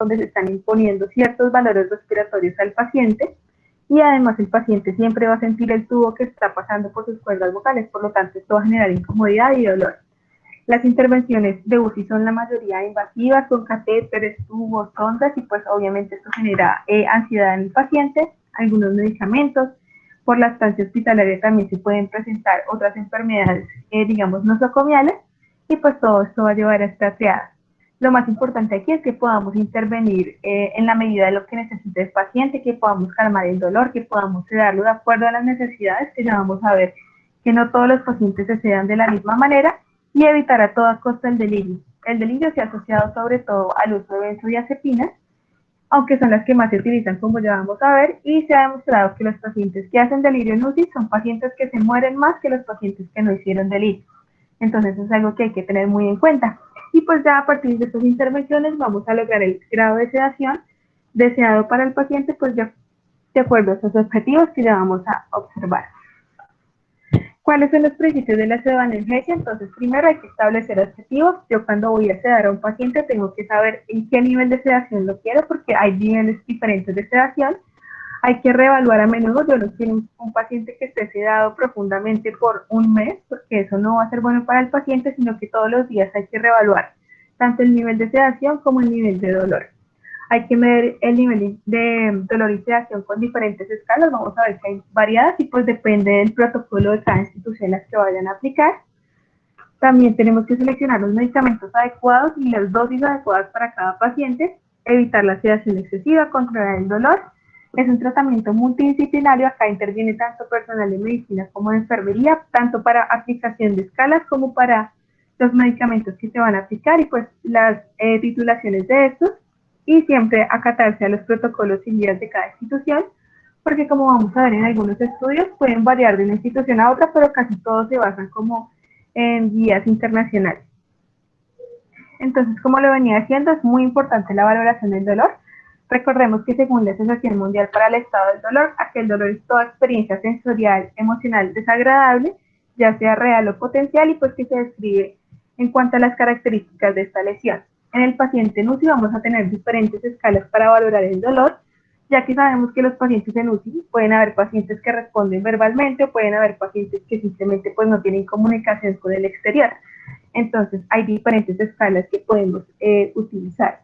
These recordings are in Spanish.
donde se están imponiendo ciertos valores respiratorios al paciente, y además el paciente siempre va a sentir el tubo que está pasando por sus cuerdas vocales, por lo tanto esto va a generar incomodidad y dolor. Las intervenciones de UCI son la mayoría invasivas, con catéteres, tubos, sondas, y pues obviamente esto genera ansiedad en el paciente, algunos medicamentos. Por la estancia hospitalaria también se pueden presentar otras enfermedades, digamos, nosocomiales, y pues todo esto va a llevar a esta triada. Lo más importante aquí es que podamos intervenir en la medida de lo que necesite el paciente, que podamos calmar el dolor, que podamos sedarlo de acuerdo a las necesidades, que ya vamos a ver que no todos los pacientes se sedan de la misma manera, y evitar a toda costa el delirio. El delirio se ha asociado sobre todo al uso de benzodiazepinas, aunque son las que más se utilizan, como ya vamos a ver, y se ha demostrado que los pacientes que hacen delirio en UCI son pacientes que se mueren más que los pacientes que no hicieron delirio. Entonces es algo que hay que tener muy en cuenta. Y pues ya a partir de estas intervenciones vamos a lograr el grado de sedación deseado para el paciente, pues ya de acuerdo a esos objetivos que ya vamos a observar. ¿Cuáles son los principios de la sedanalgesia? Entonces, primero hay que establecer objetivos. Yo cuando voy a sedar a un paciente tengo que saber en qué nivel de sedación lo quiero, porque hay niveles diferentes de sedación. Hay que reevaluar a menudo. Yo no quiero un paciente que esté sedado profundamente por un mes, porque eso no va a ser bueno para el paciente, sino que todos los días hay que reevaluar tanto el nivel de sedación como el nivel de dolor. Hay que medir el nivel de dolor y sedación con diferentes escalas. Vamos a ver que hay variadas y pues depende del protocolo de cada institución las que vayan a aplicar. También tenemos que seleccionar los medicamentos adecuados y las dosis adecuadas para cada paciente, evitar la sedación excesiva, controlar el dolor. Es un tratamiento multidisciplinario. Acá interviene tanto personal de medicina como de enfermería, tanto para aplicación de escalas como para los medicamentos que se van a aplicar y pues las titulaciones de estos, y siempre acatarse a los protocolos y guías de cada institución, porque como vamos a ver en algunos estudios, pueden variar de una institución a otra, pero casi todos se basan como en guías internacionales. Entonces, como lo venía diciendo, es muy importante la valoración del dolor. Recordemos que según la Asociación Mundial para el Estado del Dolor, aquel dolor es toda experiencia sensorial, emocional desagradable, ya sea real o potencial, y pues que se describe en cuanto a las características de esta lesión. En el paciente en UCI vamos a tener diferentes escalas para valorar el dolor, ya que sabemos que los pacientes en UCI pueden haber pacientes que responden verbalmente o pueden haber pacientes que simplemente pues no tienen comunicación con el exterior. Entonces hay diferentes escalas que podemos utilizar.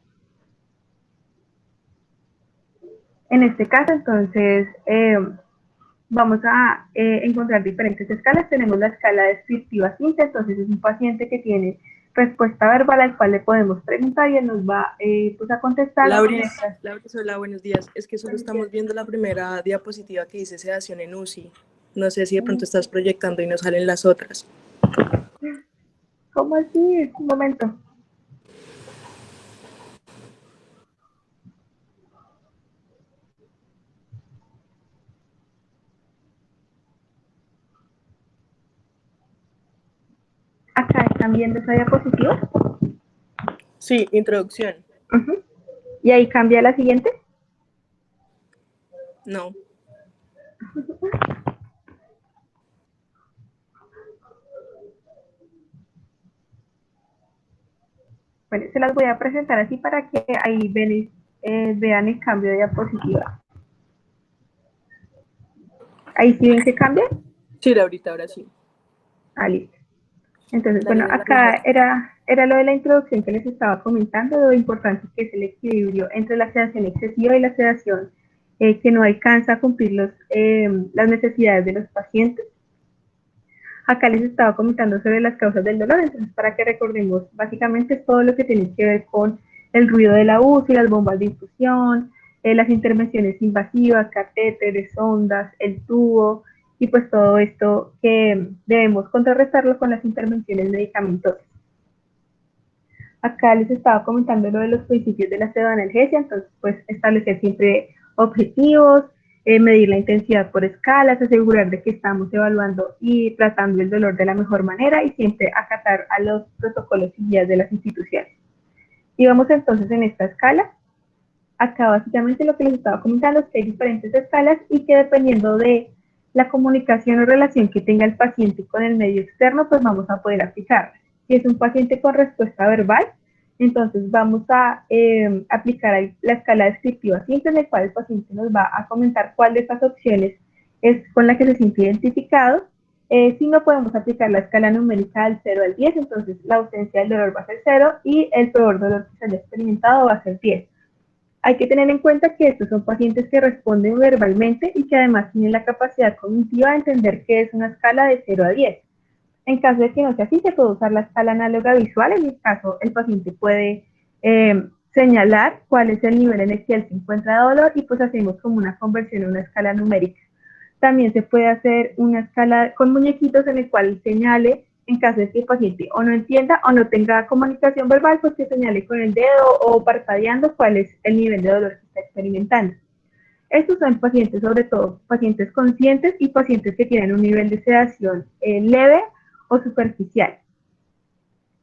En este caso, entonces, vamos a encontrar diferentes escalas. Tenemos la escala descriptiva simple, entonces es un paciente que tiene respuesta verbal al cual le podemos preguntar y él nos va pues a contestar. Lauris, hola, buenos días. Es que solo estamos viendo la primera diapositiva que dice sedación en UCI. No sé si de pronto estás proyectando y no salen las otras. ¿Cómo así? Un momento. Acá están viendo esa diapositiva. Sí, introducción. ¿Y ahí cambia la siguiente? No. Bueno, se las voy a presentar así para que ahí vean el cambio de diapositiva. ¿Ahí sí ven que cambia? Sí, Laurita, ahora sí. Ah, listo. Entonces, Dale, bueno, acá era lo de la introducción que les estaba comentando, lo importante que es el equilibrio entre la sedación excesiva y la sedación que no alcanza a cumplir las necesidades de los pacientes. Acá les estaba comentando sobre las causas del dolor, entonces para que recordemos básicamente todo lo que tiene que ver con el ruido de la UCI, las bombas de infusión, las intervenciones invasivas, catéteres, sondas, el tubo, y pues todo esto que debemos contrarrestarlo con las intervenciones medicamentosas. Acá les estaba comentando lo de los principios de la pseudoanalgesia, entonces pues establecer siempre objetivos, medir la intensidad por escalas, asegurar de que estamos evaluando y tratando el dolor de la mejor manera y siempre acatar a los protocolos y guías de las instituciones. Y vamos entonces en esta escala. Acá básicamente lo que les estaba comentando es que hay diferentes escalas y que dependiendo de la comunicación o relación que tenga el paciente con el medio externo, pues vamos a poder aplicarla. Si es un paciente con respuesta verbal, Entonces vamos a aplicar ahí la escala descriptiva simple, en la cual el paciente nos va a comentar cuál de estas opciones es con la que se siente identificado. Si no podemos aplicar la escala numérica del 0 al 10, entonces la ausencia del dolor va a ser 0 y el peor dolor que se haya experimentado va a ser 10. Hay que tener en cuenta que estos son pacientes que responden verbalmente y que además tienen la capacidad cognitiva de entender que es una escala de 0 a 10. En caso de que no sea así, se puede usar la escala análoga visual. En este caso, el paciente puede señalar cuál es el nivel en el que él se encuentra de dolor y pues hacemos como una conversión a una escala numérica. También se puede hacer una escala con muñequitos en el cual señale, en caso de que el paciente o no entienda o no tenga comunicación verbal, pues que señale con el dedo o parpadeando cuál es el nivel de dolor que está experimentando. Estos son pacientes, sobre todo pacientes conscientes y pacientes que tienen un nivel de sedación leve o superficial.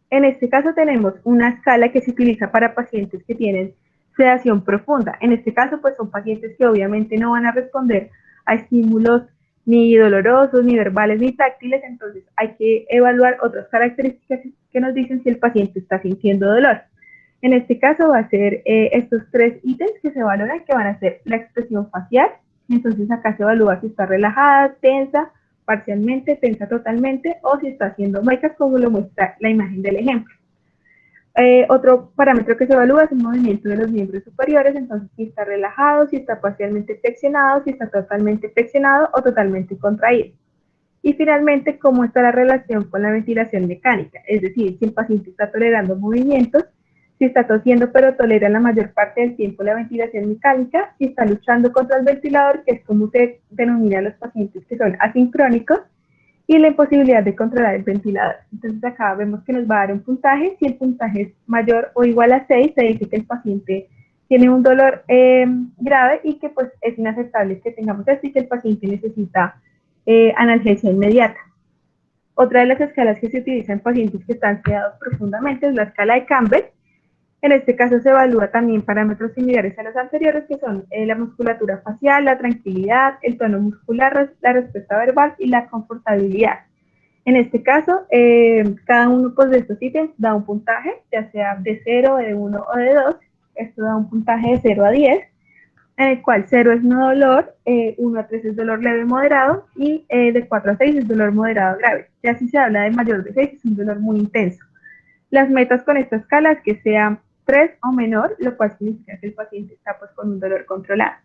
En este caso tenemos una escala que se utiliza para pacientes que tienen sedación profunda. En este caso, pues son pacientes que obviamente no van a responder a estímulos ni dolorosos, ni verbales, ni táctiles, entonces hay que evaluar otras características que nos dicen si el paciente está sintiendo dolor. En este caso va a ser estos 3 ítems que se valoran, que van a ser la expresión facial, entonces acá se evalúa si está relajada, tensa, parcialmente, tensa totalmente, o si está haciendo muecas, como lo muestra la imagen del ejemplo. Otro parámetro que se evalúa es el movimiento de los miembros superiores, entonces si está relajado, si está parcialmente flexionado, si está totalmente flexionado o totalmente contraído. Y finalmente, cómo está la relación con la ventilación mecánica, es decir, si el paciente está tolerando movimientos, si está tosiendo pero tolera la mayor parte del tiempo la ventilación mecánica, si está luchando contra el ventilador, que es como se denomina a los pacientes que son asincrónicos, y la imposibilidad de controlar el ventilador. Entonces acá vemos que nos va a dar un puntaje. Si el puntaje es mayor o igual a 6, se dice que el paciente tiene un dolor grave y que pues es inaceptable que tengamos esto y que el paciente necesita analgesia inmediata. Otra de las escalas que se utiliza en pacientes que están sedados profundamente es la escala de Campbell. En este caso se evalúa también parámetros similares a los anteriores, que son la musculatura facial, la tranquilidad, el tono muscular, la respuesta verbal y la confortabilidad. En este caso, cada uno pues, de estos ítems da un puntaje, ya sea de 0, de 1 o de 2. Esto da un puntaje de 0 a 10, en el cual 0 es no dolor, 1 a 3 es dolor leve moderado y de 4 a 6 es dolor moderado grave. Ya si se habla de mayor de 6 es un dolor muy intenso. Las metas con esta escala es que sea 3 o menor, lo cual significa que el paciente está pues, con un dolor controlado.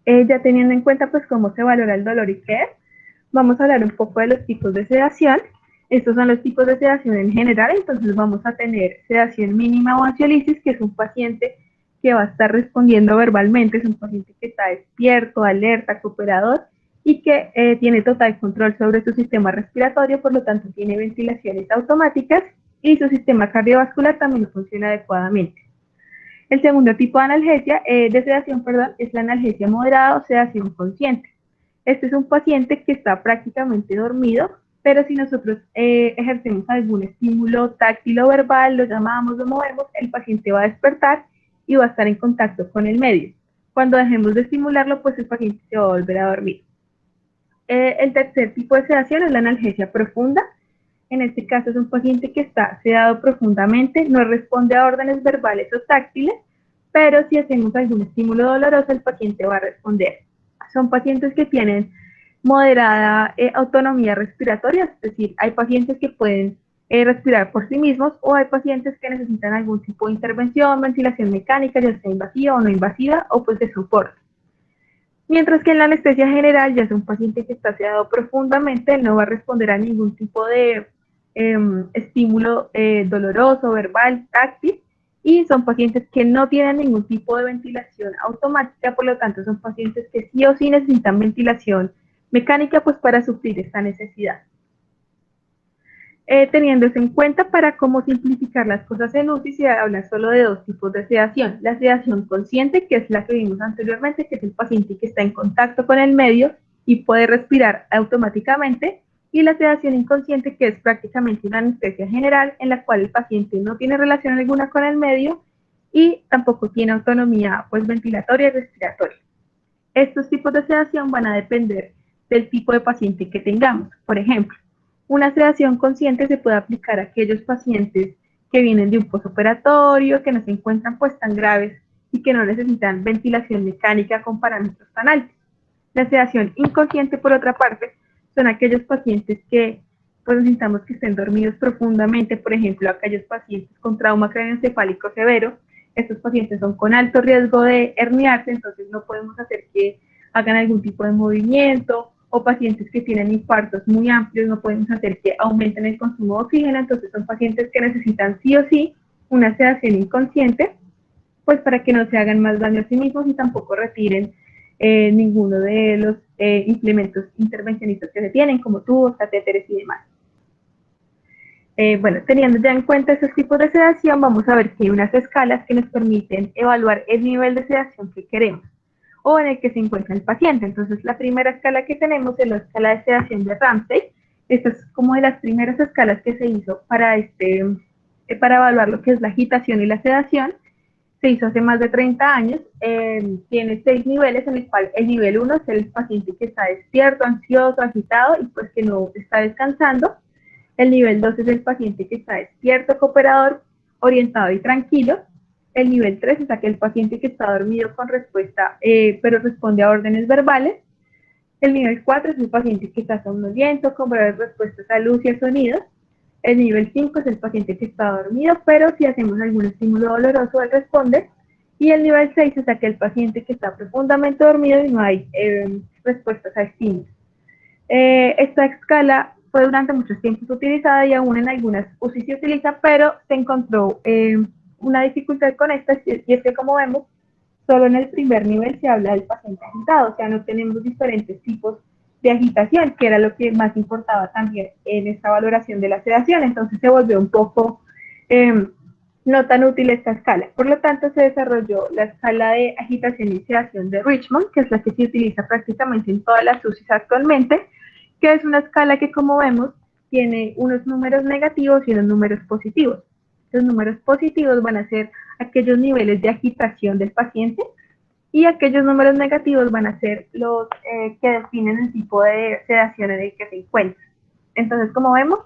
Ya teniendo en cuenta pues cómo se valora el dolor y qué es, vamos a hablar un poco de los tipos de sedación. Estos son los tipos de sedación en general, entonces vamos a tener sedación mínima o ansiolisis, que es un paciente que va a estar respondiendo verbalmente, es un paciente que está despierto, alerta, cooperador y que tiene total control sobre su sistema respiratorio, por lo tanto tiene ventilaciones automáticas y su sistema cardiovascular también funciona adecuadamente. El segundo tipo de analgesia, de sedación, perdón, es la analgesia moderada o sedación consciente. Este es un paciente que está prácticamente dormido, pero si nosotros ejercemos algún estímulo táctil o verbal, lo llamamos, lo movemos, el paciente va a despertar y va a estar en contacto con el medio. Cuando dejemos de estimularlo, pues el paciente se va a volver a dormir. El tercer tipo de sedación es la analgesia profunda. En este caso es un paciente que está sedado profundamente, no responde a órdenes verbales o táctiles, pero si hacemos algún estímulo doloroso, el paciente va a responder. Son pacientes que tienen moderada autonomía respiratoria, es decir, hay pacientes que pueden respirar por sí mismos o hay pacientes que necesitan algún tipo de intervención, ventilación mecánica, ya sea invasiva o no invasiva, o pues de soporte. Mientras que en la anestesia general ya es un paciente que está sedado profundamente, él no va a responder a ningún tipo de estímulo doloroso, verbal, táctil, y son pacientes que no tienen ningún tipo de ventilación automática, por lo tanto son pacientes que sí o sí necesitan ventilación mecánica pues para suplir esta necesidad. Teniendo eso en cuenta, para cómo simplificar las cosas en UCI se habla solo de dos tipos de sedación. La sedación consciente, que es la que vimos anteriormente, que es el paciente que está en contacto con el medio y puede respirar automáticamente, y la sedación inconsciente, que es prácticamente una anestesia general en la cual el paciente no tiene relación alguna con el medio y tampoco tiene autonomía pues, ventilatoria y respiratoria. Estos tipos de sedación van a depender del tipo de paciente que tengamos. Por ejemplo, Una sedación consciente se puede aplicar a aquellos pacientes que vienen de un postoperatorio, que no se encuentran pues tan graves y que no necesitan ventilación mecánica con parámetros tan altos. La sedación inconsciente, por otra parte, son aquellos pacientes que pues necesitamos que estén dormidos profundamente, por ejemplo, aquellos pacientes con trauma craneoencefálico severo. Estos pacientes son con alto riesgo de herniarse, entonces no podemos hacer que hagan algún tipo de movimiento, o pacientes que tienen infartos muy amplios, no podemos hacer que aumenten el consumo de oxígeno, entonces son pacientes que necesitan sí o sí una sedación inconsciente, pues para que no se hagan más daño a sí mismos y tampoco retiren ninguno de los implementos intervencionistas que se tienen, como tubos, catéteres y demás. Bueno, teniendo ya en cuenta esos tipos de sedación, vamos a ver que hay unas escalas que nos permiten evaluar el nivel de sedación que queremos o en el que se encuentra el paciente. Entonces, la primera escala que tenemos es la escala de sedación de Ramsay. Esta es como de las primeras escalas que se hizo para evaluar lo que es la agitación y la sedación. Se hizo hace más de 30 años. Tiene 6 niveles, en el cual el nivel 1 es el paciente que está despierto, ansioso, agitado y pues que no está descansando. El nivel 2 es el paciente que está despierto, cooperador, orientado y tranquilo. El nivel 3 es aquel paciente que está dormido con respuesta, pero responde a órdenes verbales. El nivel 4 es el paciente que está somnoliento, con breves respuestas a luz y a sonidos. El nivel 5 es el paciente que está dormido, pero si hacemos algún estímulo doloroso, él responde. Y el nivel 6 es aquel paciente que está profundamente dormido y no hay respuestas a estímulos. Esta escala fue durante muchos tiempos utilizada y aún en algunas UCI se utiliza, pero se encontró una dificultad con esta, y es que como vemos, solo en el primer nivel se habla del paciente agitado, o sea, no tenemos diferentes tipos de agitación, que era lo que más importaba también en esta valoración de la sedación, entonces se volvió un poco no tan útil esta escala. Por lo tanto, se desarrolló la escala de agitación y sedación de Richmond, que es la que se utiliza prácticamente en todas las UCIs actualmente, que es una escala que, como vemos, tiene unos números negativos y unos números positivos. Los números positivos van a ser aquellos niveles de agitación del paciente y aquellos números negativos van a ser los que definen el tipo de sedación en el que se encuentra. Entonces, como vemos,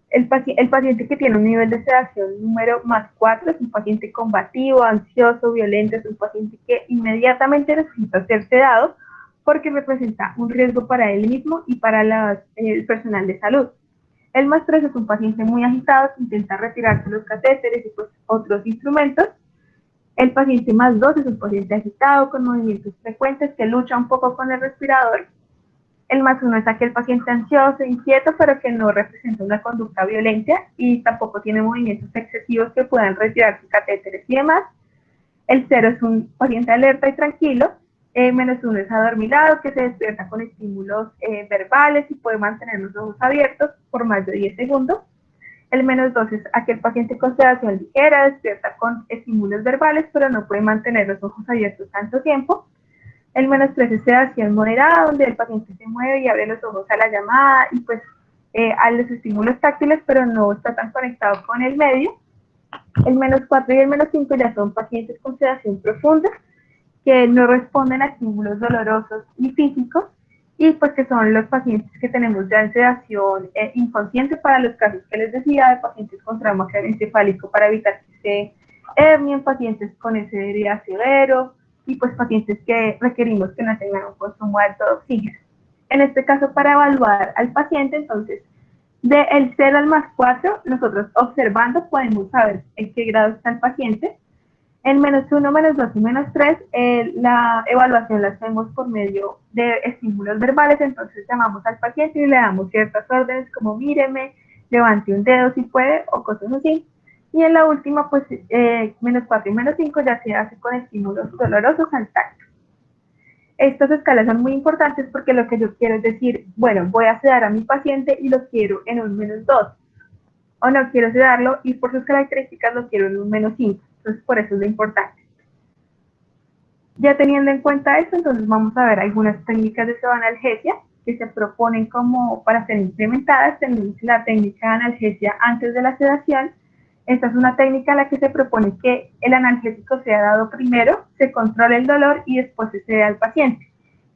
el paciente que tiene un nivel de sedación número más 4 es un paciente combativo, ansioso, violento, es un paciente que inmediatamente necesita ser sedado porque representa un riesgo para él mismo y para el personal de salud. El más 3 es un paciente muy agitado que intenta retirarse los catéteres y pues, otros instrumentos. El paciente más 2 es un paciente agitado con movimientos frecuentes que lucha un poco con el respirador. El más 1 es aquel paciente ansioso, inquieto, pero que no representa una conducta violenta y tampoco tiene movimientos excesivos que puedan retirar sus catéteres y demás. El 0 es un paciente alerta y tranquilo. Menos 1 es adormilado, que se despierta con estímulos verbales y puede mantener los ojos abiertos por más de 10 segundos. El menos 2 es aquel paciente con sedación ligera, despierta con estímulos verbales, pero no puede mantener los ojos abiertos tanto tiempo. El menos 3 es sedación moderada, donde el paciente se mueve y abre los ojos a la llamada y pues a los estímulos táctiles, pero no está tan conectado con el medio. El menos 4 y el menos 5 ya son pacientes con sedación profunda, que no responden a estímulos dolorosos ni físicos, y pues que son los pacientes que tenemos ya en sedación inconsciente para los casos que les decía, de pacientes con trauma craneoencefálico para evitar que se hernien, pacientes con SDA severo, y pues pacientes que requerimos que no tengan un consumo alto de oxígeno. En este caso, para evaluar al paciente, entonces, del 0 al más 4, nosotros observando podemos saber en qué grado está el paciente. En menos 1, menos 2 y menos 3, la evaluación la hacemos por medio de estímulos verbales, entonces llamamos al paciente y le damos ciertas órdenes como míreme, levante un dedo si puede o cosas así. Y en la última, pues menos 4 y menos 5 ya se hace con estímulos dolorosos al tacto. Estas escalas son muy importantes porque lo que yo quiero es decir, bueno, voy a sedar a mi paciente y lo quiero en un menos 2, o no quiero sedarlo y por sus características lo quiero en un menos 5. Entonces, por eso es lo importante. Ya teniendo en cuenta esto, entonces vamos a ver algunas técnicas de sedoanalgesia que se proponen como para ser implementadas. Tenemos la técnica de analgesia antes de la sedación. Esta es una técnica en la que se propone que el analgésico sea dado primero, se controle el dolor y después se ceda al paciente.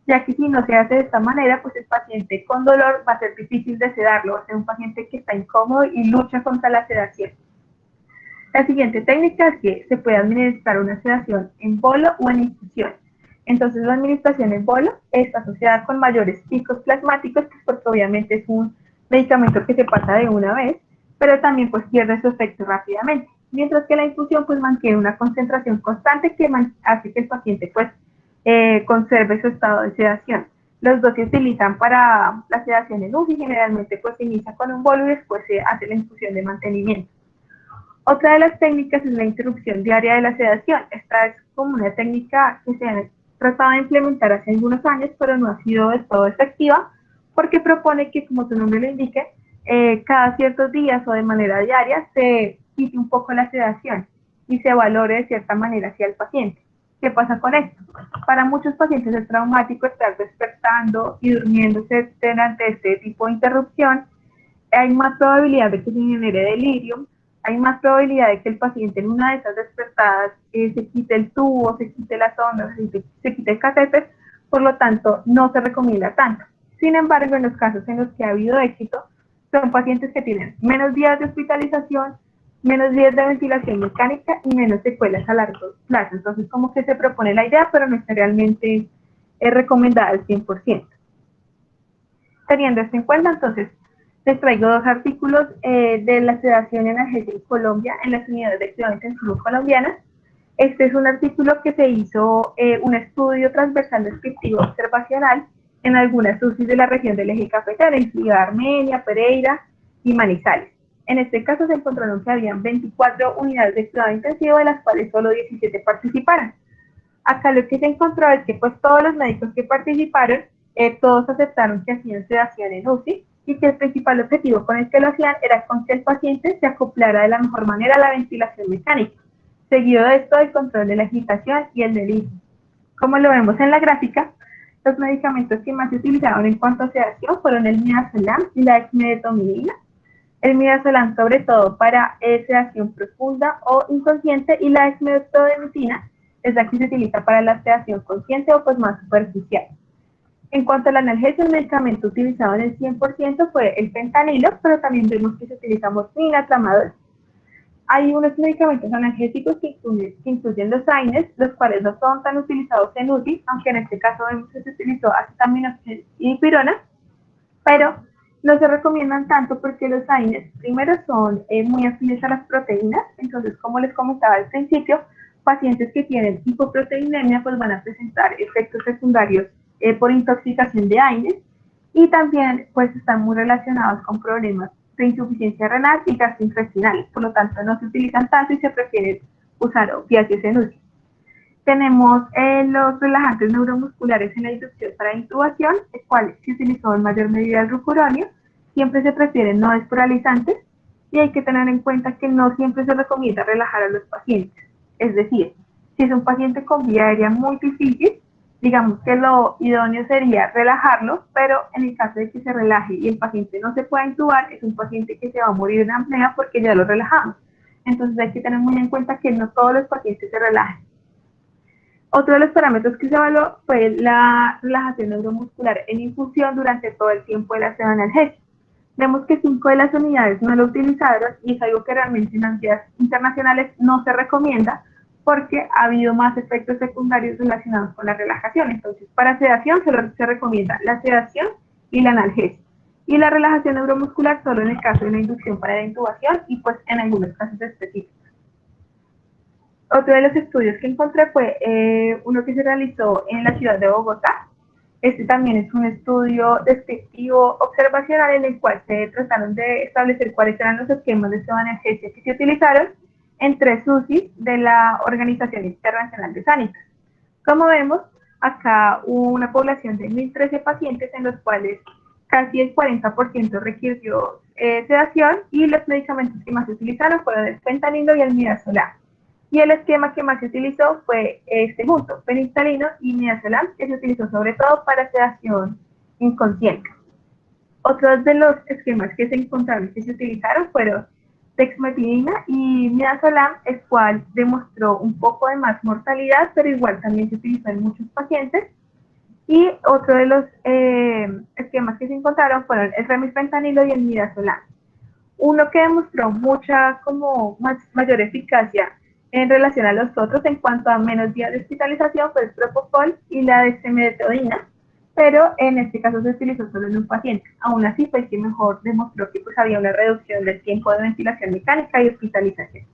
ya que si no se hace de esta manera, pues el paciente con dolor va a ser difícil de sedarlo, va a ser un paciente que está incómodo y lucha contra la sedación. La siguiente técnica es que se puede administrar una sedación en bolo o en infusión. Entonces la administración en bolo está asociada con mayores picos plasmáticos, pues porque obviamente es un medicamento que se pasa de una vez, pero también pues pierde su efecto rápidamente. Mientras que la infusión pues mantiene una concentración constante que hace que el paciente pues conserve su estado de sedación. Los dos se utilizan para la sedación en UCI, generalmente pues se inicia con un bolo y después se hace la infusión de mantenimiento. Otra de las técnicas es la interrupción diaria de la sedación. Esta es como una técnica que se ha tratado de implementar hace algunos años, pero no ha sido del todo efectiva, porque propone que, como su nombre lo indique, cada ciertos días o de manera diaria se quite un poco la sedación y se valore de cierta manera hacia el paciente. ¿Qué pasa con esto? Para muchos pacientes es traumático estar despertando y durmiéndose durante este tipo de interrupción. Hay más probabilidad de que se genere delirium, hay más probabilidad de que el paciente en una de esas despertadas se quite el tubo, se quite la sonda, se quite el catéter, por lo tanto no se recomienda tanto. Sin embargo, en los casos en los que ha habido éxito, son pacientes que tienen menos días de hospitalización, menos días de ventilación mecánica y menos secuelas a largo plazo. Entonces, como que se propone la idea, pero no está realmente recomendada al 100%. Teniendo esto en cuenta, entonces, les traigo dos artículos de la sedación analgésica en Colombia en las unidades de cuidado intensivo colombianas. Este es un artículo que se hizo un estudio transversal descriptivo observacional en algunas UCI de la región del eje cafetero, incluida Armenia, Pereira y Manizales. En este caso se encontraron que habían 24 unidades de cuidado intensivo, de las cuales solo 17 participaron. Acá lo que se encontró es que pues todos los médicos que participaron, todos aceptaron que hacían sedación en UCI y que el principal objetivo con el que lo hacían era con que el paciente se acoplara de la mejor manera a la ventilación mecánica, seguido de esto el control de la agitación y el delirio. Como lo vemos en la gráfica, los medicamentos que más se utilizaron en cuanto a sedación fueron el midazolam y la dexmedetomidina. El midazolam sobre todo para sedación profunda o inconsciente, y la dexmedetomidina es la que se utiliza para la sedación consciente o pues más superficial. En cuanto al analgésico, el medicamento utilizado en el 100% fue el fentanilo, pero también vemos que se utiliza morfina, tramadol. Hay unos medicamentos analgésicos que incluyen los AINES, los cuales no son tan utilizados en UCI, aunque en este caso vemos que se utilizó acetaminofén y dipirona, pero no se recomiendan tanto porque los AINES primero son muy afines a las proteínas. Entonces, como les comentaba al principio, pacientes que tienen hipoproteinemia pues van a presentar efectos secundarios por intoxicación de AINES, y también pues están muy relacionados con problemas de insuficiencia renal y gastrointestinales, por lo tanto no se utilizan tanto y se prefiere usar opiáceos en UCI. Tenemos los relajantes neuromusculares en la inducción para intubación, el cual se utilizó en mayor medida el rucuronio. Siempre se prefieren no despluralizantes y hay que tener en cuenta que no siempre se recomienda relajar a los pacientes. Es decir, si es un paciente con vía aérea muy difícil, digamos que lo idóneo sería relajarlo, pero en el caso de que se relaje y el paciente no se pueda intubar, es un paciente que se va a morir en apnea porque ya lo relajamos. Entonces hay que tener muy en cuenta que no todos los pacientes se relajan. Otro de los parámetros que se evaluó fue la relajación neuromuscular en infusión durante todo el tiempo de la sesión analgésica. Vemos que 5 de las unidades no lo utilizaron y es algo que realmente en las guías internacionales no se recomienda porque ha habido más efectos secundarios relacionados con la relajación. Entonces, para sedación solo se recomienda la sedación y la analgesia. Y la relajación neuromuscular solo en el caso de la inducción para la intubación y pues en algunos casos específicos. Otro de los estudios que encontré fue uno que se realizó en la ciudad de Bogotá. Este también es un estudio descriptivo observacional en el cual se trataron de establecer cuáles eran los esquemas de analgesia que se utilizaron en 3 UCI de la Organización Internacional de Sánitas. Como vemos, acá hubo una población de 1.013 pacientes en los cuales casi el 40% requirió sedación, y los medicamentos que más se utilizaron fueron el fentanilo y el midazolam. Y el esquema que más se utilizó fue este junto, fentanilo y midazolam, que se utilizó sobre todo para sedación inconsciente. Otros de los esquemas que se encontraron que se utilizaron fueron dexmedetomidina y midazolam, el cual demostró un poco de más mortalidad, pero igual también se utilizó en muchos pacientes. Y otro de los esquemas que se encontraron fueron el remifentanilo y el midazolam. Uno que demostró mucha como mayor eficacia en relación a los otros en cuanto a menos días de hospitalización fue el propofol y la dexamethasona, pero en este caso se utilizó solo en un paciente. Aún así fue el que mejor demostró que pues, había una reducción del tiempo de ventilación mecánica y hospitalización.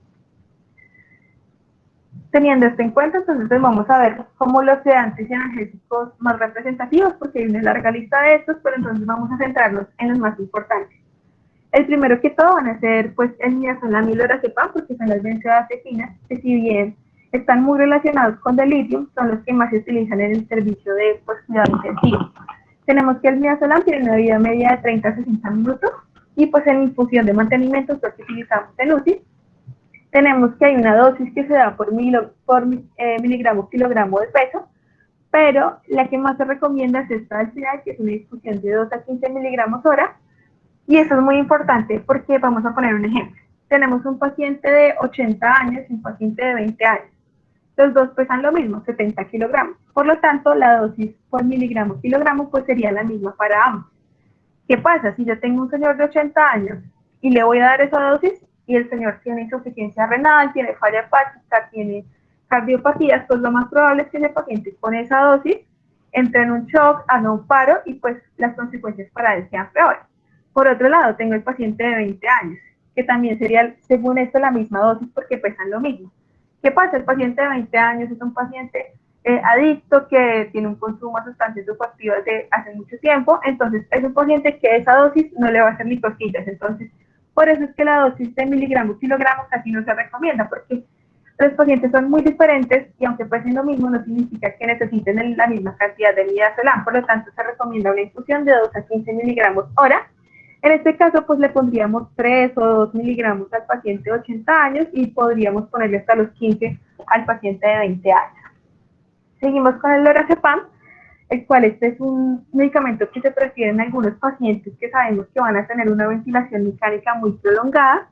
Teniendo esto en cuenta, entonces vamos a ver como los sedantes y analgésicos más representativos, porque hay una larga lista de estos, pero entonces vamos a centrarnos en los más importantes. El primero que todo van a ser pues el midazolam y lorazepam, porque son las benzodiazepinas, que si bien están muy relacionados con delirium, son los que más se utilizan en el servicio de pues, cuidado intensivo. Tenemos que el midazolam tiene una vida media de 30 a 60 minutos y pues en infusión de mantenimiento es lo que utilizamos en UCI. Tenemos que hay una dosis que se da por miligramo kilogramo de peso, pero la que más se recomienda es esta al final, que es una infusión de 2 a 15 miligramos hora, y eso es muy importante porque vamos a poner un ejemplo. Tenemos un paciente de 80 años y un paciente de 20 años. Los dos pesan lo mismo, 70 kilogramos. Por lo tanto, la dosis por miligramo kilogramo pues sería la misma para ambos. ¿Qué pasa? Si yo tengo un señor de 80 años y le voy a dar esa dosis y el señor tiene insuficiencia renal, tiene falla hepática, tiene cardiopatías, pues lo más probable es que ese paciente con esa dosis entre en un shock, haga un paro y pues las consecuencias para él sean peores. Por otro lado, tengo el paciente de 20 años, que también sería, según esto, la misma dosis porque pesan lo mismo. ¿Qué pasa? El paciente de 20 años es un paciente adicto que tiene un consumo de sustancias psicoactivas de hace mucho tiempo, entonces es un paciente que esa dosis no le va a hacer ni cosquillas, entonces por eso es que la dosis de miligramos kilogramos casi no se recomienda, porque los pacientes son muy diferentes y aunque pesen lo mismo no significa que necesiten la misma cantidad de midazolam, por lo tanto se recomienda una infusión de 2 a 15 miligramos hora. En este caso, pues le pondríamos 3 o 2 miligramos al paciente de 80 años y podríamos ponerle hasta los 15 al paciente de 20 años. Seguimos con el lorazepam, el cual este es un medicamento que se prefiere en algunos pacientes que sabemos que van a tener una ventilación mecánica muy prolongada.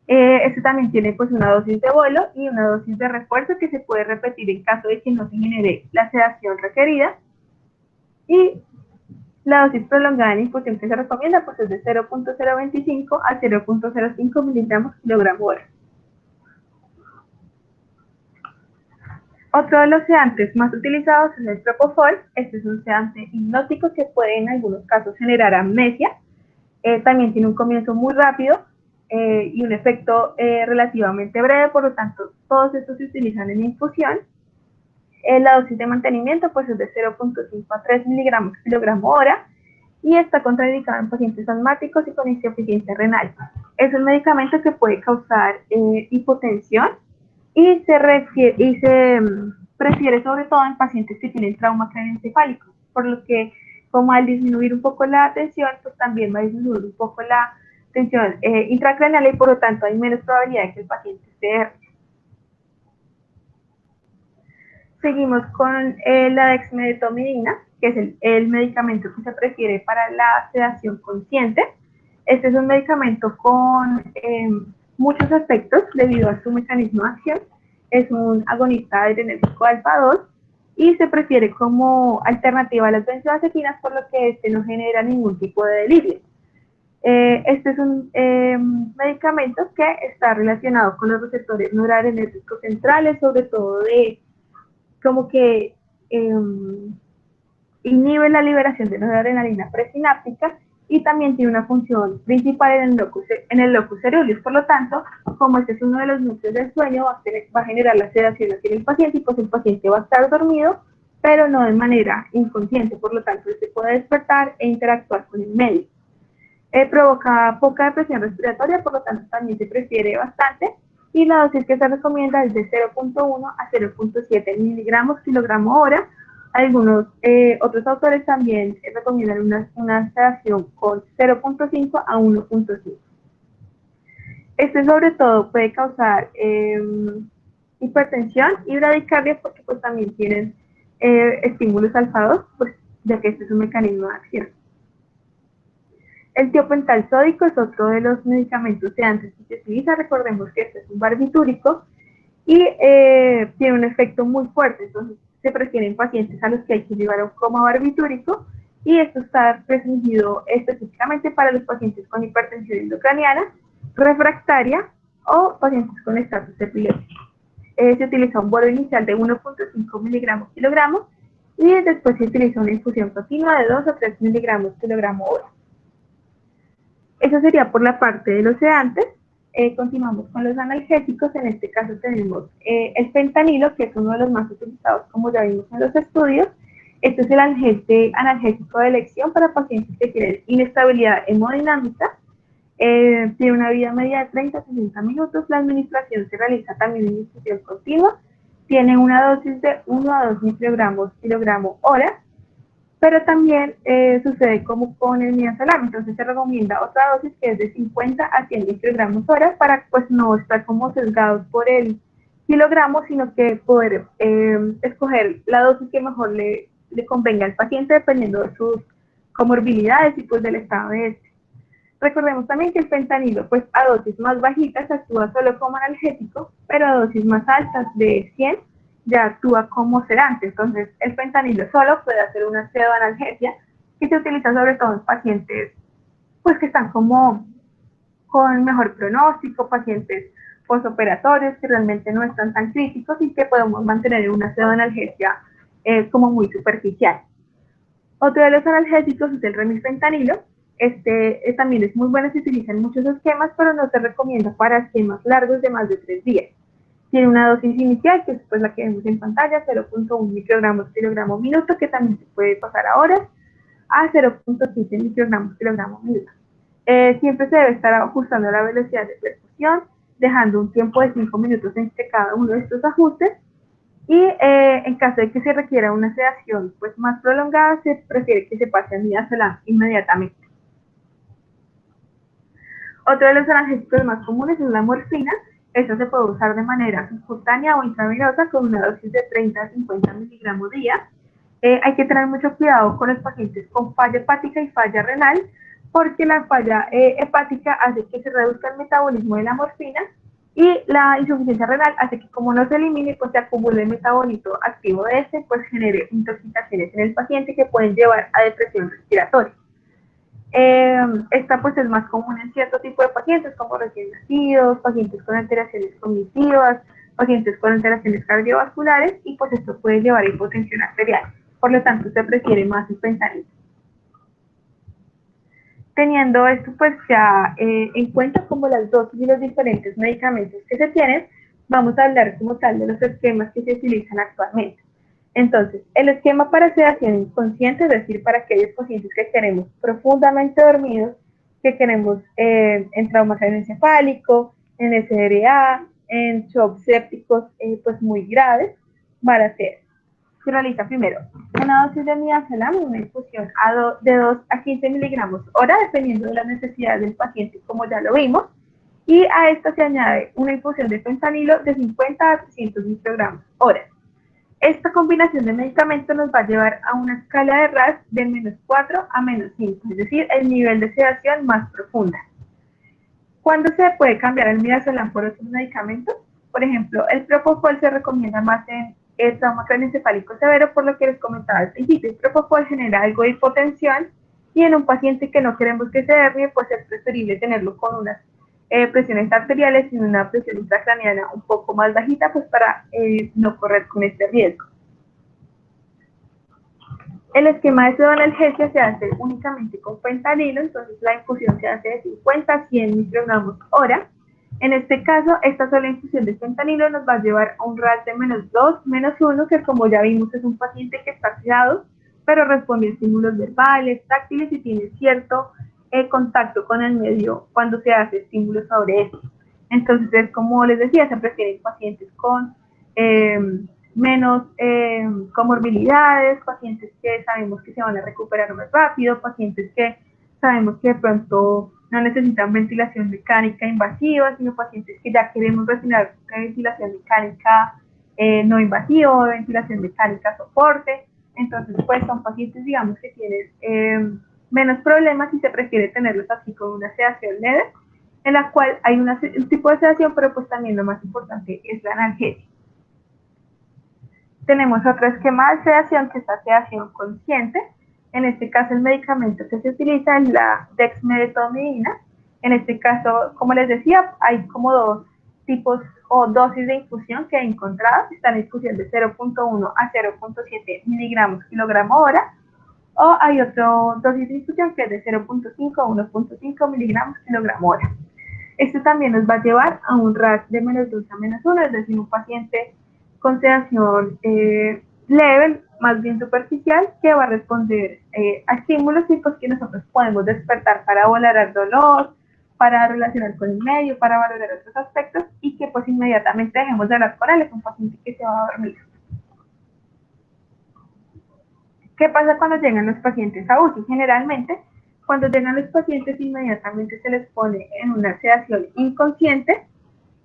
Este también tiene pues una dosis de bolo y una dosis de refuerzo que se puede repetir en caso de que no se genere la sedación requerida. Y la dosis prolongada en infusión que se recomienda pues es de 0.025 a 0.05 miligramos kilogramo hora. Otro de los sedantes más utilizados es el propofol. Este es un sedante hipnótico que puede en algunos casos generar amnesia. También tiene un comienzo muy rápido y un efecto relativamente breve, por lo tanto todos estos se utilizan en infusión. La dosis de mantenimiento pues es de 0.5 a 3 miligramos kilogramo hora y está contraindicado en pacientes asmáticos y con insuficiencia renal. Es un medicamento que puede causar hipotensión y se prefiere sobre todo en pacientes que tienen trauma craneoencefálico, por lo que como al disminuir un poco la tensión, pues también va a disminuir un poco la tensión intracraneal y por lo tanto hay menos probabilidad de que el paciente esté. Seguimos con la dexmedetomidina, que es el medicamento que se prefiere para la sedación consciente. Este es un medicamento con muchos aspectos debido a su mecanismo de acción. Es un agonista adrenérgico alfa 2 y se prefiere como alternativa a las benzodiazepinas, por lo que este no genera ningún tipo de delirio. Este es un medicamento que está relacionado con los receptores noradrenérgicos centrales, sobre todo de como que inhibe la liberación de noradrenalina presináptica y también tiene una función principal en el locus ceruleus. Por lo tanto, como este es uno de los núcleos del sueño, va a generar la sedación aquí en el paciente y pues el paciente va a estar dormido, pero no de manera inconsciente. Por lo tanto, se puede despertar e interactuar con el medio. Provoca poca depresión respiratoria, por lo tanto también se prefiere bastante y la dosis que se recomienda es de 0.1 a 0.7 miligramos kilogramo hora. Algunos otros autores también recomiendan una sedación con 0.5 a 1.5. Este sobre todo puede causar hipertensión y bradicardia porque pues también tienen estímulos alfa 2, pues, ya que este es un mecanismo de acción. El tiopental sódico es otro de los medicamentos sedantes que se utiliza. Recordemos que este es un barbitúrico y tiene un efecto muy fuerte. Entonces, se prefieren pacientes a los que hay que llevar a un coma barbitúrico, y esto está restringido específicamente para los pacientes con hipertensión endocraniana, refractaria o pacientes con estatus epiléptico. Se utiliza un bolo inicial de 1.5 miligramos kilogramos y después se utiliza una infusión continua de 2 o 3 miligramos kilogramo hora. Eso sería por la parte de los sedantes. Continuamos con los analgésicos. En este caso tenemos el fentanilo, que es uno de los más utilizados, como ya vimos en los estudios. Este es el analgésico de elección para pacientes que tienen inestabilidad hemodinámica. Tiene una vida media de 30 a 60 minutos. La administración se realiza también en infusión continua. Tiene una dosis de 1 a 2 microgramos kilogramo hora. Pero también sucede como con el midazolam, entonces se recomienda otra dosis que es de 50 a 100 microgramos hora para pues no estar como sesgados por el kilogramo, sino que poder escoger la dosis que mejor le convenga al paciente dependiendo de sus comorbilidades y pues del estado de este. Recordemos también que el fentanilo pues a dosis más bajitas actúa solo como analgésico, pero a dosis más altas de 100 ya actúa como sedante. Entonces, el fentanilo solo puede hacer una pseudoanalgesia que se utiliza sobre todo en pacientes pues que están como con mejor pronóstico, pacientes postoperatorios que realmente no están tan críticos y que podemos mantener una pseudoanalgesia como muy superficial. Otro de los analgésicos es el remifentanilo. Este también es muy bueno, se utiliza en muchos esquemas, pero no se recomienda para esquemas largos de más de 3 días. Tiene una dosis inicial, que es pues la que vemos en pantalla, 0.1 microgramos kilogramo minuto, que también se puede pasar a horas, a 0.15 microgramos kilogramo minuto. Siempre se debe estar ajustando la velocidad de perfusión, dejando un tiempo de 5 minutos entre cada uno de estos ajustes, y en caso de que se requiera una sedación pues, más prolongada, se prefiere que se pase al midazolam inmediatamente. Otro de los analgésicos más comunes es la morfina. Esta se puede usar de manera subcutánea o intravenosa con una dosis de 30 a 50 miligramos día. Hay que tener mucho cuidado con los pacientes con falla hepática y falla renal, porque la falla hepática hace que se reduzca el metabolismo de la morfina y la insuficiencia renal hace que, como no se elimine, pues se acumule el metabolito activo de este, pues genere intoxicaciones en el paciente que pueden llevar a depresión respiratoria. Esta pues es más común en cierto tipo de pacientes como recién nacidos, pacientes con alteraciones cognitivas, pacientes con alteraciones cardiovasculares, y pues esto puede llevar a hipotensión arterial. Por lo tanto, se prefiere más el fentanilo. Teniendo esto pues ya en cuenta como las dosis y los diferentes medicamentos que se tienen, vamos a hablar como tal de los esquemas que se utilizan actualmente. Entonces, el esquema para sedación inconsciente, es decir, para aquellos pacientes que queremos profundamente dormidos, que queremos en trauma encefálico, en SRA, en shock sépticos pues muy graves, van a ser. Se realiza primero una dosis de midazolam, una infusión de 2 a 15 miligramos hora, dependiendo de las necesidades del paciente, como ya lo vimos, y a esta se añade una infusión de fentanilo de 50 a 300 microgramos hora. Esta combinación de medicamentos nos va a llevar a una escala de RAS de menos 4 a menos 5, es decir, el nivel de sedación más profunda. ¿Cuándo se puede cambiar el midazolam por otros medicamentos? Por ejemplo, el propofol se recomienda más en el trauma craneoencefálico severo, por lo que les comentaba al principio. El propofol genera algo de hipotensión, y en un paciente que no queremos que se hernie, pues es preferible tenerlo con unas presiones arteriales y una presión intracraneana un poco más bajita, pues para no correr con este riesgo. El esquema de pseudoanalgesia se hace únicamente con fentanilo, entonces la infusión se hace de 50 a 100 microgramos hora. En este caso, esta sola infusión de fentanilo nos va a llevar a un RAS de menos 2, menos 1, que como ya vimos es un paciente que está sedado, pero responde a estímulos verbales, táctiles y tiene cierto contacto con el medio cuando se hace estímulos sobre esto. Entonces, como les decía, se prefieren pacientes con menos comorbilidades, pacientes que sabemos que se van a recuperar más rápido, pacientes que sabemos que de pronto no necesitan ventilación mecánica invasiva, sino pacientes que ya queremos refinar ventilación mecánica no invasiva, ventilación mecánica soporte. Entonces, pues son pacientes, digamos, que tienen menos problemas y se prefiere tenerlos así con una sedación leve, en la cual hay un tipo de sedación, pero pues también lo más importante es la analgesia. Tenemos otro esquema de sedación que es la sedación consciente. En este caso el medicamento que se utiliza es la dexmedetomidina. En este caso, como les decía, hay como dos tipos o dosis de infusión que he encontrado. Está en infusión de 0.1 a 0.7 miligramos kilogramo hora, o hay otra dosis de infusión que es de 0.5 a 1.5 miligramos kilogramo hora. Esto también nos va a llevar a un RAS de -2 a -1, es decir, un paciente con sedación leve, más bien superficial, que va a responder a estímulos tipos que nosotros podemos despertar para valorar dolor, para relacionar con el medio, para valorar otros aspectos, y que pues inmediatamente dejemos de hablar con él. Es un paciente que se va a dormir. ¿Qué pasa cuando llegan los pacientes a UCI? Generalmente, cuando llegan los pacientes, inmediatamente se les pone en una sedación inconsciente,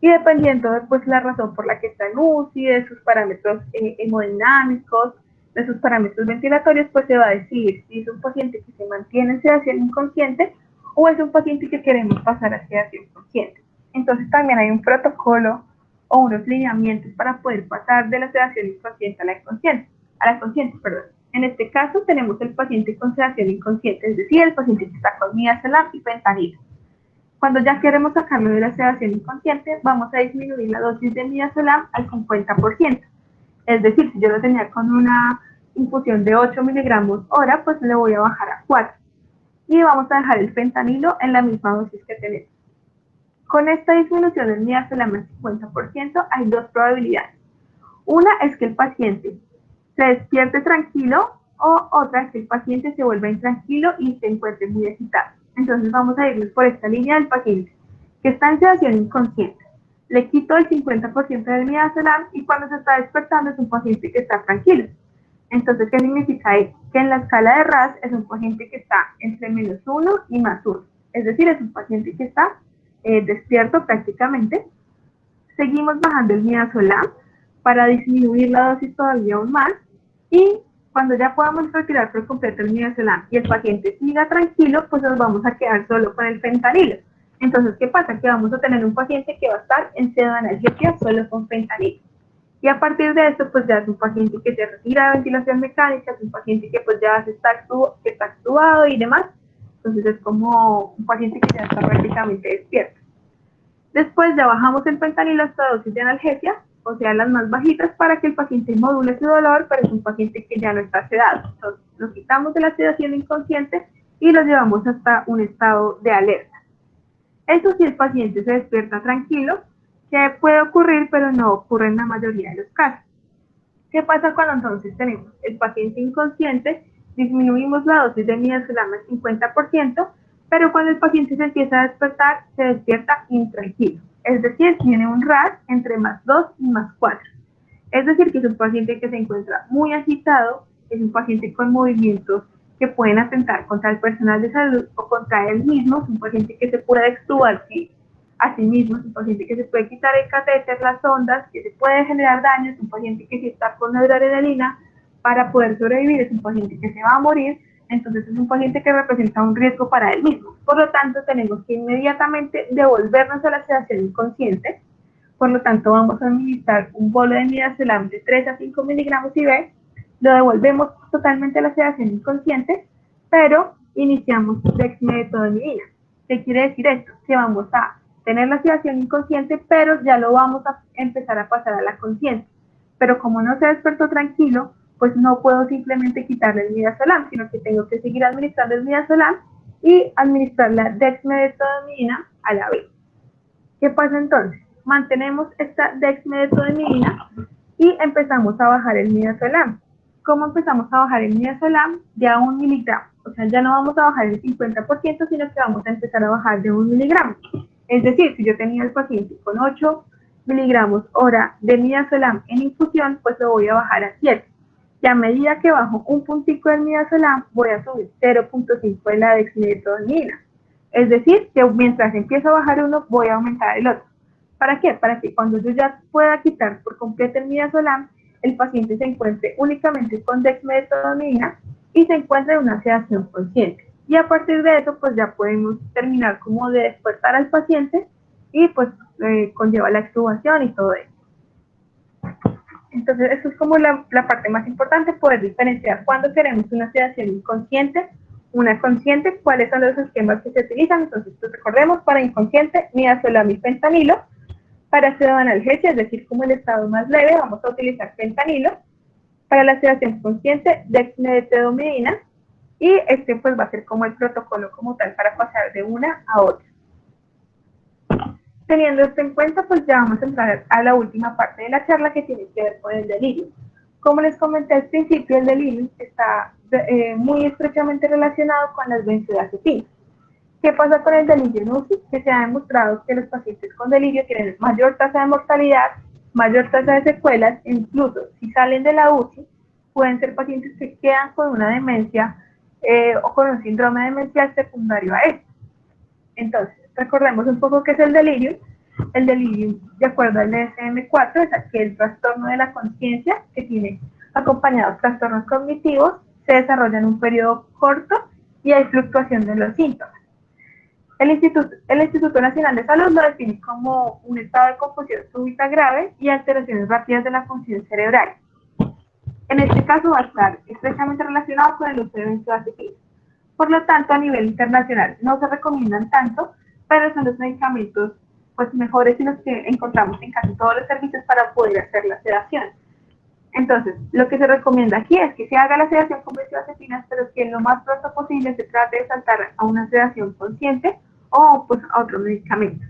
y dependiendo de pues, la razón por la que está en UCI, de sus parámetros hemodinámicos, de sus parámetros ventilatorios, pues se va a decidir si es un paciente que se mantiene en sedación inconsciente o es un paciente que queremos pasar a sedación consciente. Entonces también hay un protocolo o unos lineamientos para poder pasar de la sedación inconsciente a la consciente, perdón. En este caso tenemos el paciente con sedación inconsciente, es decir, el paciente que está con midazolam y fentanilo. Cuando ya queremos sacarlo de la sedación inconsciente, vamos a disminuir la dosis de midazolam al 50%. Es decir, si yo lo tenía con una infusión de 8 miligramos hora, pues le voy a bajar a 4. Y vamos a dejar el fentanilo en la misma dosis que tenemos. Con esta disminución del midazolam al 50%, hay dos probabilidades. Una es que el paciente se despierte tranquilo, o otra es que el paciente se vuelva intranquilo y se encuentre muy excitado. Entonces vamos a irnos por esta línea del paciente que está en sedación inconsciente. Le quito el 50% del midazolam y cuando se está despertando es un paciente que está tranquilo. Entonces, ¿qué significa eso? Que en la escala de RAS es un paciente que está entre -1 y +1. Es decir, es un paciente que está despierto prácticamente. Seguimos bajando el midazolam para disminuir la dosis todavía aún más, y cuando ya podamos retirar por completo el midazolam y el paciente siga tranquilo, pues nos vamos a quedar solo con el fentanilo. Entonces, ¿qué pasa? Que vamos a tener un paciente que va a estar en pseudoanalgesia solo con fentanilo. Y a partir de esto, pues ya es un paciente que se retira de ventilación mecánica, es un paciente que pues ya que está actuado y demás. Entonces es como un paciente que ya está prácticamente despierto. Después ya bajamos el fentanilo hasta dosis de analgesia, o sea, las más bajitas, para que el paciente module su dolor, pero es un paciente que ya no está sedado. Entonces, lo quitamos de la sedación inconsciente y lo llevamos hasta un estado de alerta. Eso si el paciente se despierta tranquilo, que puede ocurrir, pero no ocurre en la mayoría de los casos. ¿Qué pasa cuando entonces tenemos el paciente inconsciente? Disminuimos la dosis de midazolam al 50%, pero cuando el paciente se empieza a despertar, se despierta intranquilo. Es decir, tiene un RAS entre +2 y +4. Es decir, que es un paciente que se encuentra muy agitado, es un paciente con movimientos que pueden atentar contra el personal de salud o contra él mismo, es un paciente que se puede extubar a sí mismo, es un paciente que se puede quitar el catéter, las ondas, que se puede generar daño, es un paciente que si está con noradrenalina para poder sobrevivir, es un paciente que se va a morir. Entonces es un paciente que representa un riesgo para él mismo. Por lo tanto, tenemos que inmediatamente devolvernos a la sedación inconsciente. Por lo tanto, vamos a administrar un bolo de midazolam de 3 a 5 miligramos IV, lo devolvemos totalmente a la sedación inconsciente, pero iniciamos dexmedetomidina. ¿Qué quiere decir esto? Que vamos a tener la sedación inconsciente, pero ya lo vamos a empezar a pasar a la consciente. Pero como no se despertó tranquilo, pues no puedo simplemente quitarle el midazolam, sino que tengo que seguir administrando el midazolam y administrar la dexmedetomidina a la vez. ¿Qué pasa entonces? Mantenemos esta dexmedetomidina y empezamos a bajar el midazolam. ¿Cómo empezamos a bajar el midazolam? De a 1 miligramo. O sea, ya no vamos a bajar el 50%, sino que vamos a empezar a bajar de 1 miligramo. Es decir, si yo tenía el paciente con 8 miligramos hora de midazolam en infusión, pues lo voy a bajar a 7. Y a medida que bajo un puntico del midazolam, voy a subir 0.5 de la dexmedetomidina. Es decir, que mientras empiezo a bajar uno, voy a aumentar el otro. ¿Para qué? Para que cuando yo ya pueda quitar por completo el midazolam, el paciente se encuentre únicamente con dexmedetomidina y se encuentre en una sedación consciente. Y a partir de eso, pues ya podemos terminar como de despertar al paciente y pues conlleva la extubación y todo eso. Entonces, eso es como la parte más importante, poder diferenciar cuando queremos una sedación inconsciente, una consciente, cuáles son los esquemas que se utilizan. Entonces, pues recordemos, para inconsciente, midazolam y fentanilo. Para pseudoanalgesia, es decir, como el estado más leve, vamos a utilizar fentanilo. Para la sedación consciente, dexmedetomidina. Y este pues va a ser como el protocolo como tal para pasar de una a otra. Teniendo esto en cuenta, pues ya vamos a entrar a la última parte de la charla que tiene que ver con el delirio. Como les comenté al principio, el delirio está muy estrechamente relacionado con las benzodiazepinas. ¿Qué pasa con el delirio en UCI? Que se ha demostrado que los pacientes con delirio tienen mayor tasa de mortalidad, mayor tasa de secuelas, e incluso si salen de la UCI, pueden ser pacientes que quedan con una demencia o con un síndrome demencial secundario a esto. Entonces, recordemos un poco qué es el delirio. El delirio, de acuerdo al DSM-4, es aquel trastorno de la conciencia que tiene acompañados trastornos cognitivos, se desarrolla en un periodo corto y hay fluctuación de los síntomas. El Instituto Nacional de Salud lo define como un estado de confusión súbita grave y alteraciones rápidas de la función cerebral. En este caso va a estar estrechamente relacionado con el uso de benzodiazepinas. Por lo tanto, a nivel internacional no se recomiendan tanto, pero son los medicamentos pues, mejores y los que encontramos en casi todos los servicios para poder hacer la sedación. Entonces, lo que se recomienda aquí es que se haga la sedación con benzodiazepinas, pero que lo más pronto posible se trate de saltar a una sedación consciente o pues, a otro medicamento.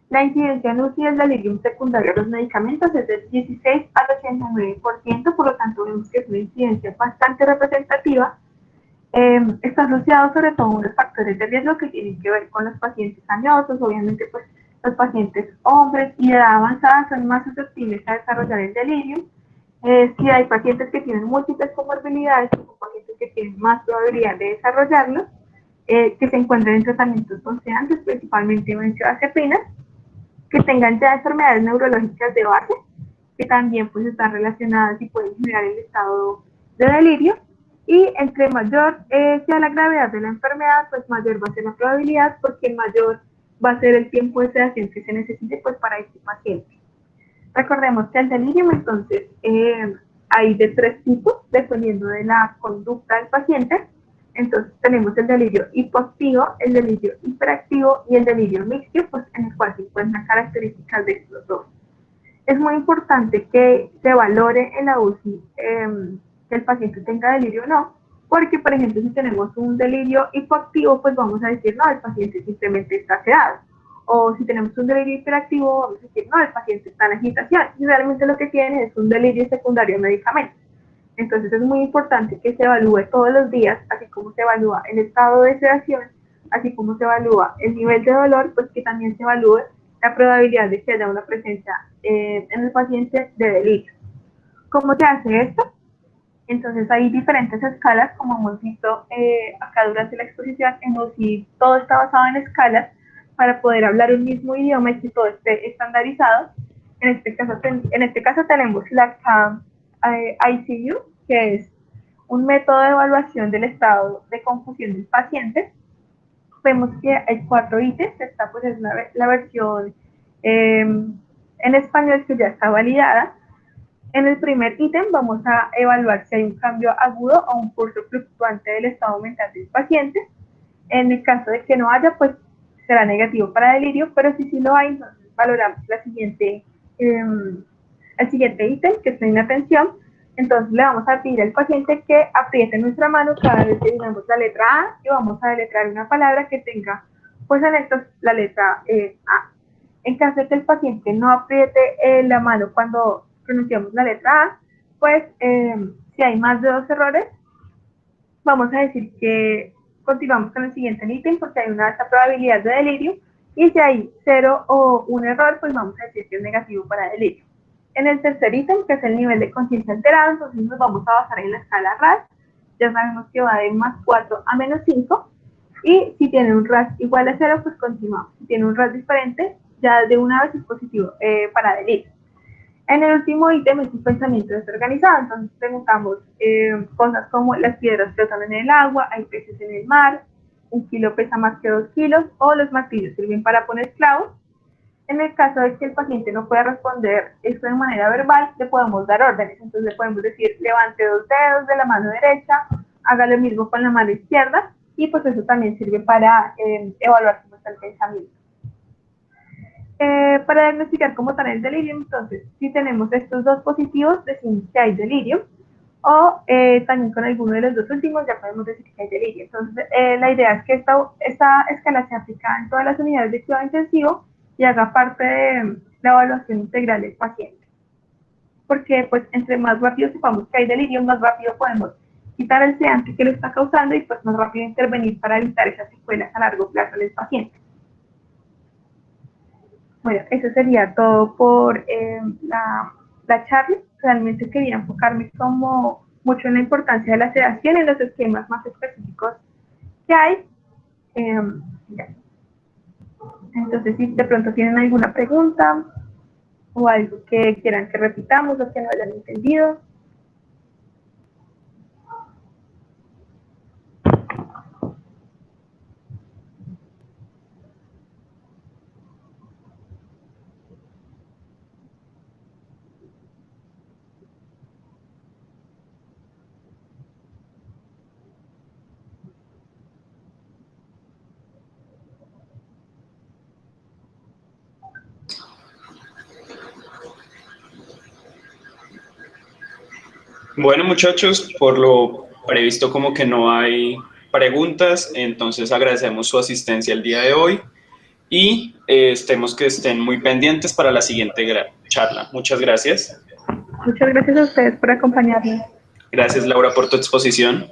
La incidencia en UCI del delirium secundario a los medicamentos es del 16 al 89%, por lo tanto vemos que es una incidencia bastante representativa. Está asociado sobre todo a unos factores de riesgo que tienen que ver con los pacientes añosos. Obviamente, pues los pacientes hombres y de edad avanzada son más susceptibles a desarrollar el delirium. Si hay pacientes que tienen múltiples comorbilidades, o pacientes que tienen más probabilidad de desarrollarlo, que se encuentren en tratamientos constantes, principalmente benzodiazepinas, que tengan ya enfermedades neurológicas de base, que también pues están relacionadas y pueden generar el estado de delirio. Y entre mayor sea la gravedad de la enfermedad, pues mayor va a ser la probabilidad, porque mayor va a ser el tiempo de sedación que se necesite pues para este paciente. Recordemos que el delirium entonces hay de 3 tipos, dependiendo de la conducta del paciente. Entonces tenemos el delirio hipoactivo, el delirio hiperactivo y el delirio mixto, pues en el cual se encuentran características de estos dos. Es muy importante que se valore en la UCI que el paciente tenga delirio o no, porque por ejemplo si tenemos un delirio hipoactivo, pues vamos a decir, no, el paciente simplemente está sedado. O si tenemos un delirio hiperactivo, vamos a decir, no, el paciente está en agitación. Y realmente lo que tiene es un delirio secundario a medicamentos. Entonces es muy importante que se evalúe todos los días, así como se evalúa el estado de sedación, así como se evalúa el nivel de dolor, pues que también se evalúe la probabilidad de que haya una presencia en el paciente de delirio. ¿Cómo se hace esto? Entonces hay diferentes escalas, como hemos visto acá durante la exposición. En UCI todo está basado en escalas para poder hablar un mismo idioma y que todo esté estandarizado. En este caso tenemos la CAM ICU, que es un método de evaluación del estado de confusión del paciente. Vemos que hay 4 ítems. Esta pues es la versión en español que ya está validada. En el primer ítem vamos a evaluar si hay un cambio agudo o un curso fluctuante del estado mental del paciente. En el caso de que no haya, pues será negativo para delirio, pero si sí lo hay, entonces valoramos el siguiente ítem, que es la inatención. Entonces le vamos a pedir al paciente que apriete nuestra mano cada vez que digamos la letra A y vamos a deletrear una palabra que tenga, pues en estos, la letra A. En caso de que el paciente no apriete la mano cuando pronunciamos la letra A, pues si hay más de 2 errores, vamos a decir que continuamos con el siguiente ítem porque hay una alta probabilidad de delirio, y si hay 0 o 1 error, pues vamos a decir que es negativo para delirio. En el tercer ítem, que es el nivel de conciencia alterado, entonces nos vamos a basar en la escala RAS. Ya sabemos que va de más 4 a menos 5, y si tiene un RAS igual a 0, pues continuamos. Si tiene un RAS diferente, ya de una vez es positivo para delirio. En el último ítem es un pensamiento desorganizado. Entonces preguntamos cosas como: las piedras flotan en el agua, hay peces en el mar, 1 kilo pesa más que 2 kilos, o los martillos sirven para poner clavos. En el caso de que el paciente no pueda responder esto de manera verbal, le podemos dar órdenes. Entonces le podemos decir, levante 2 dedos de la mano derecha, haga lo mismo con la mano izquierda, y pues eso también sirve para evaluar cómo está el pensamiento. Para diagnosticar como tal el delirio, entonces, si tenemos estos dos positivos, decimos que hay delirio, o también con alguno de los dos últimos ya podemos decir que hay delirio. Entonces, la idea es que esta escala se aplica en todas las unidades de cuidado intensivo y haga parte de la evaluación integral del paciente. Porque, pues, entre más rápido sepamos que hay delirio, más rápido podemos quitar el sedante que lo está causando y, pues, más rápido intervenir para evitar esas secuelas a largo plazo del paciente. Bueno, eso sería todo por la charla. Realmente quería enfocarme como mucho en la importancia de la sedación, en los esquemas más específicos que hay. Ya. Entonces, si de pronto tienen alguna pregunta o algo que quieran que repitamos o que no hayan entendido. Bueno, muchachos, por lo previsto como que no hay preguntas, entonces agradecemos su asistencia el día de hoy y estemos que estén muy pendientes para la siguiente charla. Muchas gracias. Muchas gracias a ustedes por acompañarnos. Gracias, Laura, por tu exposición.